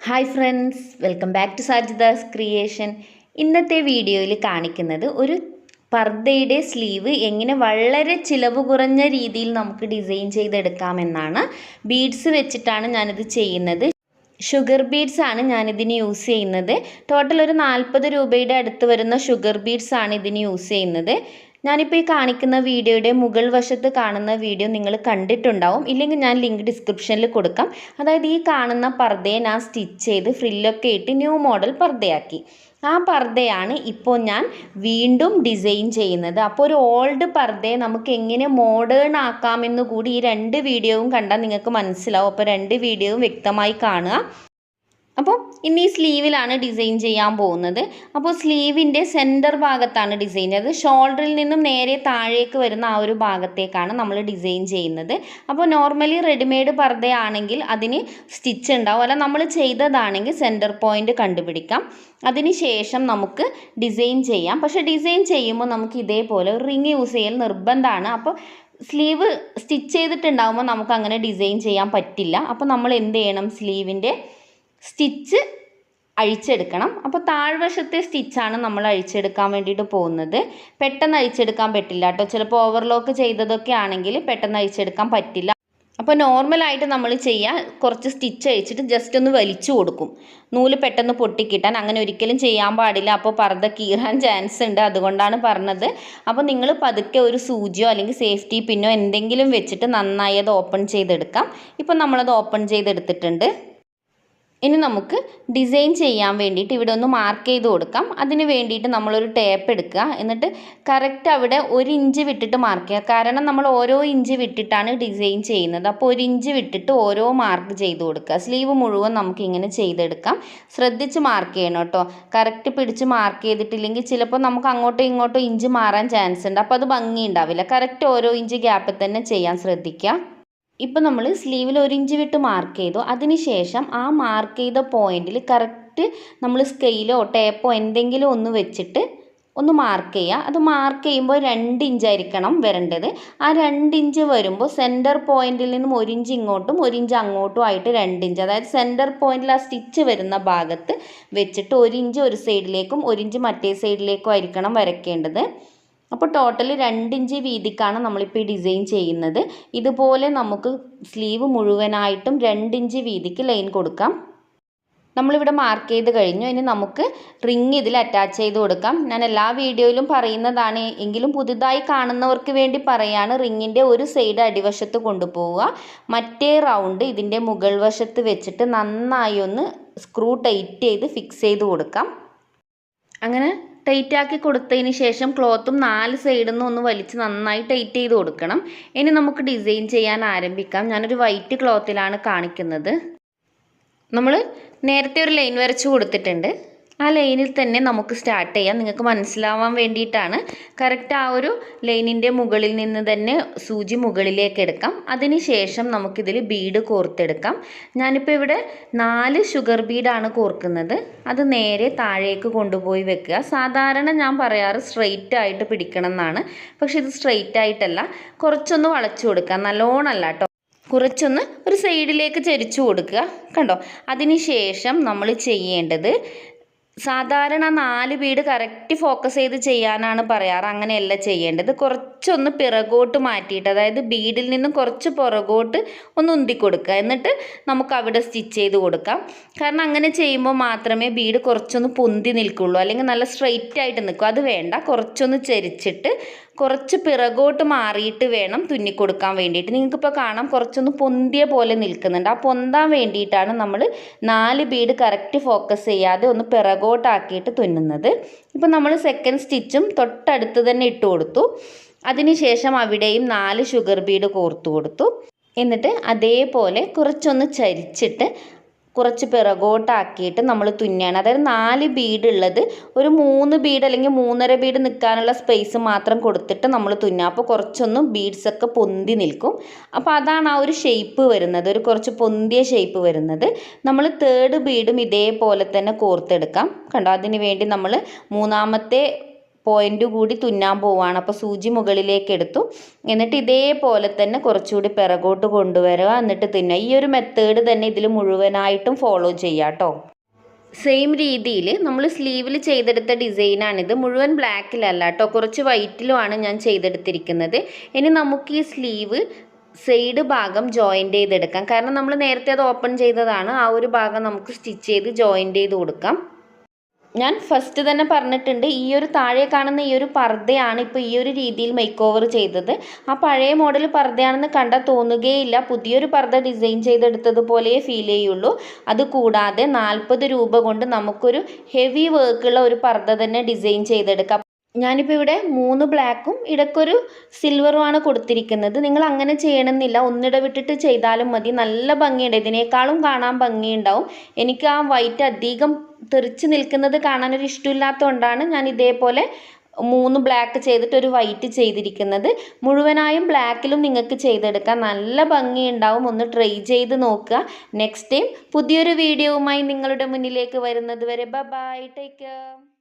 Hi friends, welcome back to Sajida's creation. ഇന്നത്തെ വീഡിയോയിൽ കാണിക്കുന്നത് ഒരു പർദ്ദയുടെ സ്ലീവ് എങ്ങനെ വളരെ ചിലവ് കുറഞ്ഞ രീതിയിൽ നമുക്ക് ഡിസൈൻ ചെയ്തെടുക്കാമെന്നാണ്. ബീഡ്സ് വെച്ചിട്ടാണ് ഞാനിത് ചെയ്യുന്നത്. ഷുഗർ ബീഡ്സ് ആണ് ഞാനിതിന് യൂസ് ചെയ്യുന്നത്. ടോട്ടൽ ഒരു 40 രൂപയുടെ അടുത്ത് വരുന്ന ഷുഗർ ബീഡ്സ് ആണ് ഇതിന് യൂസ് ചെയ്യുന്നത്. ഞാനിപ്പോൾ ഈ കാണിക്കുന്ന വീഡിയോയുടെ മുകൾ വശത്ത് കാണുന്ന വീഡിയോ നിങ്ങൾ കണ്ടിട്ടുണ്ടാവും. ഇല്ലെങ്കിൽ ഞാൻ ലിങ്ക് ഡിസ്ക്രിപ്ഷനിൽ കൊടുക്കാം. അതായത് ഈ കാണുന്ന പർദ്ദയെ ഞാൻ സ്റ്റിച്ച് ചെയ്ത് ഫ്രില്ലൊക്കെ ഇട്ട് ന്യൂ മോഡൽ പർദ്ദയാക്കി. ആ പർദ്ദയാണ് ഇപ്പോൾ ഞാൻ വീണ്ടും ഡിസൈൻ ചെയ്യുന്നത്. അപ്പോൾ ഒരു ഓൾഡ് പർദ്ദയെ നമുക്ക് എങ്ങനെ മോഡേൺ ആക്കാമെന്ന് കൂടി ഈ 2 വീഡിയോയും കണ്ടാൽ നിങ്ങൾക്ക് മനസ്സിലാവും. അപ്പോൾ 2 വീഡിയോയും വ്യക്തമായി കാണുക. അപ്പോൾ ഇന്ന് ഈ സ്ലീവിലാണ് ഡിസൈൻ ചെയ്യാൻ പോകുന്നത്. അപ്പോൾ സ്ലീവിൻ്റെ സെൻറ്റർ ഭാഗത്താണ് ഡിസൈൻ ചെയ്തത്. ഷോൾഡറിൽ നിന്നും നേരെ താഴേക്ക് വരുന്ന ആ ഒരു ഭാഗത്തേക്കാണ് നമ്മൾ ഡിസൈൻ ചെയ്യുന്നത്. അപ്പോൾ നോർമലി റെഡിമെയ്ഡ് പർദ്ദയാണെങ്കിൽ അതിന് സ്റ്റിച്ച് ഉണ്ടാവും, അല്ല നമ്മൾ ചെയ്തതാണെങ്കിൽ സെൻറ്റർ പോയിൻ്റ് കണ്ടുപിടിക്കാം. അതിനുശേഷം നമുക്ക് ഡിസൈൻ ചെയ്യാം. പക്ഷേ ഡിസൈൻ ചെയ്യുമ്പോൾ നമുക്ക് ഇതേപോലെ ഒരു റിങ് യൂസ് ചെയ്യൽ നിർബന്ധമാണ്. അപ്പോൾ സ്ലീവ് സ്റ്റിച്ച് ചെയ്തിട്ടുണ്ടാകുമ്പോൾ നമുക്ക് അങ്ങനെ ഡിസൈൻ ചെയ്യാൻ പറ്റില്ല. അപ്പോൾ നമ്മൾ എന്ത് ചെയ്യണം, സ്ലീവിൻ്റെ സ്റ്റിച്ച് അഴിച്ചെടുക്കണം. അപ്പോൾ താഴ്വശത്തെ സ്റ്റിച്ചാണ് നമ്മൾ അഴിച്ചെടുക്കാൻ വേണ്ടിയിട്ട് പോകുന്നത്. പെട്ടെന്ന് അഴിച്ചെടുക്കാൻ പറ്റില്ല കേട്ടോ. ചിലപ്പോൾ ഓവർലോക്ക് ചെയ്തതൊക്കെ ആണെങ്കിൽ പെട്ടെന്ന് അഴിച്ചെടുക്കാൻ പറ്റില്ല. അപ്പോൾ നോർമലായിട്ട് നമ്മൾ ചെയ്യുക, കുറച്ച് സ്റ്റിച്ച് അഴിച്ചിട്ട് ജസ്റ്റ് ഒന്ന് വലിച്ചു കൊടുക്കും, നൂല് പെട്ടെന്ന് പൊട്ടിക്കിട്ടാൻ. അങ്ങനെ ഒരിക്കലും ചെയ്യാൻ പാടില്ല. അപ്പോൾ പർദ്ദ കീറാൻ ചാൻസ് ഉണ്ട്, അതുകൊണ്ടാണ് പറഞ്ഞത്. അപ്പോൾ നിങ്ങൾ പതുക്കെ ഒരു സൂചിയോ അല്ലെങ്കിൽ സേഫ്റ്റി പിന്നോ എന്തെങ്കിലും വെച്ചിട്ട് നന്നായി അത് ഓപ്പൺ ചെയ്തെടുക്കാം. ഇപ്പോൾ നമ്മളത് ഓപ്പൺ ചെയ്തെടുത്തിട്ടുണ്ട്. ഇനി നമുക്ക് ഡിസൈൻ ചെയ്യാൻ വേണ്ടിയിട്ട് ഇവിടെ ഒന്ന് മാർക്ക് ചെയ്ത് കൊടുക്കാം. അതിന് വേണ്ടിയിട്ട് നമ്മളൊരു ടേപ്പ് എടുക്കുക. എന്നിട്ട് കറക്റ്റ് അവിടെ 1 ഇഞ്ച് വിട്ടിട്ട് മാർക്ക് ചെയ്യുക. കാരണം നമ്മൾ ഓരോ ഇഞ്ച് വിട്ടിട്ടാണ് ഡിസൈൻ ചെയ്യുന്നത്. അപ്പോൾ 1 ഇഞ്ച് വിട്ടിട്ട് ഓരോ മാർക്ക് ചെയ്ത് കൊടുക്കുക. സ്ലീവ് മുഴുവൻ നമുക്കിങ്ങനെ ചെയ്തെടുക്കാം. ശ്രദ്ധിച്ച് മാർക്ക് ചെയ്യണം കേട്ടോ. കറക്റ്റ് പിടിച്ച് മാർക്ക് ചെയ്തിട്ടില്ലെങ്കിൽ ചിലപ്പോൾ നമുക്ക് അങ്ങോട്ടോ ഇങ്ങോട്ടോ ഇഞ്ച് മാറാൻ ചാൻസ് ഉണ്ട്. അപ്പോൾ അത് ഭംഗി ഉണ്ടാവില്ല. കറക്റ്റ് ഓരോ ഇഞ്ച് ഗ്യാപ്പിൽ തന്നെ ചെയ്യാൻ ശ്രദ്ധിക്കുക. ഇപ്പോൾ നമ്മൾ സ്ലീവിൽ 1 ഇഞ്ച് വിട്ട് മാർക്ക് ചെയ്തു. അതിനുശേഷം ആ മാർക്ക് ചെയ്ത പോയിന്റിൽ കറക്റ്റ് നമ്മൾ സ്കെയിലോ ടേപ്പോ എന്തെങ്കിലും ഒന്ന് വെച്ചിട്ട് ഒന്ന് മാർക്ക് ചെയ്യുക. അത് മാർക്ക് ചെയ്യുമ്പോൾ 2 ഇഞ്ചായിരിക്കണം വരേണ്ടത്. ആ 2 ഇഞ്ച് വരുമ്പോൾ സെൻറ്റർ പോയിന്റിൽ നിന്നും 1 ഇഞ്ച് ഇങ്ങോട്ടും 1 ഇഞ്ച് അങ്ങോട്ടും ആയിട്ട് 2 ഇഞ്ച്, അതായത് സെൻറ്റർ പോയിന്റിൽ ആ സ്റ്റിച്ച് വരുന്ന ഭാഗത്ത് വെച്ചിട്ട് 1 ഇഞ്ച് ഒരു സൈഡിലേക്കും 1 ഇഞ്ച് മറ്റേ സൈഡിലേക്കും ആയിരിക്കണം വരയ്ക്കേണ്ടത്. അപ്പോൾ ടോട്ടൽ 2 ഇഞ്ച് വീതിക്കാണ് നമ്മളിപ്പോൾ ഈ ഡിസൈൻ ചെയ്യുന്നത്. ഇതുപോലെ നമുക്ക് സ്ലീവ് മുഴുവനായിട്ടും 2 ഇഞ്ച് വീതിക്ക് ലൈൻ കൊടുക്കാം. നമ്മളിവിടെ മാർക്ക് ചെയ്ത് കഴിഞ്ഞു. ഇനി നമുക്ക് റിങ് ഇതിൽ അറ്റാച്ച് ചെയ്ത് കൊടുക്കാം. ഞാൻ എല്ലാ വീഡിയോയിലും പറയുന്നതാണ്, എങ്കിലും പുതുതായി കാണുന്നവർക്ക് വേണ്ടി പറയാണ്. റിങ്ങിൻ്റെ ഒരു സൈഡ് അടിവശത്ത് കൊണ്ടുപോവുക, മറ്റേ റൗണ്ട് ഇതിൻ്റെ മുകൾ വശത്ത് വെച്ചിട്ട് നന്നായി ഒന്ന് സ്ക്രൂ ടൈറ്റ് ചെയ്ത് ഫിക്സ് ചെയ്ത് കൊടുക്കാം. അങ്ങനെ ടൈറ്റ് ആക്കി കൊടുത്തതിന് ശേഷം ക്ലോത്തും 4 സൈഡിൽ നിന്ന് ഒന്ന് വലിച്ച് നന്നായി ടൈറ്റ് ചെയ്ത് കൊടുക്കണം. ഇനി നമുക്ക് ഡിസൈൻ ചെയ്യാൻ ആരംഭിക്കാം. ഞാനൊരു വൈറ്റ് ക്ലോത്തിലാണ് കാണിക്കുന്നത്. നമ്മൾ നേരത്തെ ഒരു ലൈൻ വരച്ച് കൊടുത്തിട്ടുണ്ട്. ആ ലൈനിൽ തന്നെ നമുക്ക് സ്റ്റാർട്ട് ചെയ്യാം. നിങ്ങൾക്ക് മനസ്സിലാവാൻ വേണ്ടിയിട്ടാണ്. കറക്റ്റ് ആ ഒരു ലൈനിൻ്റെ മുകളിൽ നിന്ന് തന്നെ സൂചി മുകളിലേക്ക് എടുക്കാം. അതിനുശേഷം നമുക്കിതിൽ ബീഡ് കോർത്തെടുക്കാം. ഞാനിപ്പോൾ ഇവിടെ 4 ഷുഗർ ബീഡാണ് കോർക്കുന്നത്. അത് നേരെ താഴേക്ക് കൊണ്ടുപോയി വെക്കുക. സാധാരണ ഞാൻ പറയാറ് സ്ട്രെയിറ്റ് ആയിട്ട് പിടിക്കണം എന്നാണ്. പക്ഷെ ഇത് സ്ട്രെയിറ്റ് ആയിട്ടല്ല, കുറച്ചൊന്ന് വളച്ചു കൊടുക്കുക. നല്ലോണമല്ല കേട്ടോ, കുറച്ചൊന്ന് ഒരു സൈഡിലേക്ക് ചരിച്ചു കൊടുക്കുക. കണ്ടോ? അതിനുശേഷം നമ്മൾ ചെയ്യേണ്ടത്, സാധാരണ 4 ബീഡ് കറക്റ്റ് ഫോക്കസ് ചെയ്ത് ചെയ്യാനാണ് പറയാറ്. അങ്ങനെയല്ല ചെയ്യേണ്ടത്. കുറച്ചൊന്ന് പിറകോട്ട് മാറ്റിയിട്ട്, അതായത് ബീഡിൽ നിന്നും കുറച്ച് പുറകോട്ട് ഒന്ന് ഉന്തി കൊടുക്കുക. എന്നിട്ട് നമുക്ക് അവിടെ സ്റ്റിച്ച് ചെയ്ത് കൊടുക്കാം. കാരണം അങ്ങനെ ചെയ്യുമ്പോൾ മാത്രമേ ബീഡ് കുറച്ചൊന്ന് പൊന്തി നിൽക്കുള്ളൂ, അല്ലെങ്കിൽ നല്ല സ്ട്രെയിറ്റ് ആയിട്ട് നിൽക്കും. അത് വേണ്ട, കുറച്ചൊന്ന് ചരിച്ചിട്ട് കുറച്ച് പിറകോട്ട് മാറിയിട്ട് വേണം തുന്നിക്കൊടുക്കാൻ വേണ്ടിയിട്ട്. നിങ്ങൾക്കിപ്പോൾ കാണാം കുറച്ചൊന്ന് പൊന്തിയ പോലെ നിൽക്കുന്നുണ്ട്. ആ പൊന്താൻ വേണ്ടിയിട്ടാണ് നമ്മൾ 4 ബീഡ് കറക്റ്റ് ഫോക്കസ് ചെയ്യാതെ ഒന്ന് പിറകോട്ടാക്കിയിട്ട് തുന്നുന്നത്. ഇപ്പോൾ നമ്മൾ സെക്കൻഡ് സ്റ്റിച്ചും തൊട്ടടുത്ത് തന്നെ ഇട്ട് കൊടുത്തു. അതിനുശേഷം അവിടെയും 4 ഷുഗർ ബീഡ് കോർത്തു കൊടുത്തു. എന്നിട്ട് അതേപോലെ കുറച്ചൊന്ന് ചരിച്ചിട്ട് കുറച്ച് പിറകോട്ടാക്കിയിട്ട് നമ്മൾ തുന്നിയാണ്. അതായത് 4 ബീഡ് ഉള്ളത് ഒരു 3 ബീഡ് അല്ലെങ്കിൽ 3.5 ബീഡ് നിൽക്കാനുള്ള സ്പേസ് മാത്രം കൊടുത്തിട്ട് നമ്മൾ തുന്നുക. അപ്പോൾ കുറച്ചൊന്നും ബീഡ്സൊക്കെ പൊന്തി നിൽക്കും. അപ്പോൾ അതാണ് ആ ഒരു ഷേപ്പ് വരുന്നത്, ഒരു കുറച്ച് പൊന്തിയ ഷേപ്പ് വരുന്നത്. നമ്മൾ 3rd ബീഡും ഇതേപോലെ തന്നെ കോർത്തെടുക്കാം. കണ്ടോ? അതിന് വേണ്ടി നമ്മൾ 3ാമത്തെ പോയിന്റ് കൂടി തുന്നാൻ പോവാണ്. അപ്പോൾ സൂചി മുകളിലേക്ക് എടുത്തു. എന്നിട്ട് ഇതേപോലെ തന്നെ കുറച്ചുകൂടി പിറകോട്ട് കൊണ്ടുവരിക, എന്നിട്ട് തുന്നുക. ഈ ഒരു മെത്തേഡ് തന്നെ ഇതിൽ മുഴുവനായിട്ടും ഫോളോ ചെയ്യാം കേട്ടോ. സെയിം രീതിയിൽ നമ്മൾ സ്ലീവിൽ ചെയ്തെടുത്ത ഡിസൈനാണിത്. മുഴുവൻ ബ്ലാക്കിലല്ല കേട്ടോ, കുറച്ച് വൈറ്റിലുമാണ് ഞാൻ ചെയ്തെടുത്തിരിക്കുന്നത്. ഇനി നമുക്ക് ഈ സ്ലീവ് സൈഡ് ഭാഗം ജോയിൻ്റ് ചെയ്തെടുക്കാം. കാരണം നമ്മൾ നേരത്തെ അത് ഓപ്പൺ ചെയ്തതാണ്. ആ ഒരു ഭാഗം നമുക്ക് സ്റ്റിച്ച് ചെയ്ത് ജോയിൻ്റ് ചെയ്ത് കൊടുക്കാം. ഞാൻ ഫസ്റ്റ് തന്നെ പറഞ്ഞിട്ടുണ്ട്, ഈ ഒരു താഴെ കാണുന്ന ഈ ഒരു പർദ്ദയാണ് ഇപ്പോൾ ഈ ഒരു രീതിയിൽ മേക്ക് ഓവർ ചെയ്തത്. ആ പഴയ മോഡൽ പർദ്ദയാണെന്ന് കണ്ടാൽ തോന്നുകയില്ല. പുതിയൊരു പർദ്ദ ഡിസൈൻ ചെയ്തെടുത്തതുപോലെ ഫീൽ ചെയ്യുള്ളൂ. അതുകൂടാതെ 40 രൂപ കൊണ്ട് നമുക്കൊരു ഹെവി വർക്കുള്ള ഒരു പർദ്ദ തന്നെ ഡിസൈൻ ചെയ്തെടുക്കാം. ഞാനിപ്പോൾ ഇവിടെ 3 ബ്ലാക്കും ഇടയ്ക്കൊരു സിൽവറുമാണ് കൊടുത്തിരിക്കുന്നത്. നിങ്ങൾ അങ്ങനെ ചെയ്യണമെന്നില്ല, ഒന്നിടവിട്ടിട്ട് ചെയ്താലും മതി. നല്ല ഭംഗിയുണ്ട്, ഇതിനേക്കാളും കാണാൻ ഭംഗിയുണ്ടാവും. എനിക്ക് ആ വൈറ്റ് അധികം തെറിച്ച് നിൽക്കുന്നത് കാണാനൊരു ഇഷ്ടമില്ലാത്തതുകൊണ്ടാണ് ഞാൻ ഇതേപോലെ 3 ബ്ലാക്ക് ചെയ്തിട്ട് ഒരു വൈറ്റ് ചെയ്തിരിക്കുന്നത്. മുഴുവനായും ബ്ലാക്കിലും നിങ്ങൾക്ക് ചെയ്തെടുക്കാം, നല്ല ഭംഗിയുണ്ടാവും. ഒന്ന് ട്രൈ ചെയ്ത് നോക്കുക. നെക്സ്റ്റ് ടൈം പുതിയൊരു വീഡിയോവുമായി നിങ്ങളുടെ മുന്നിലേക്ക് വരുന്നത് വരെ ബൈ, ടേക്ക് കെയർ.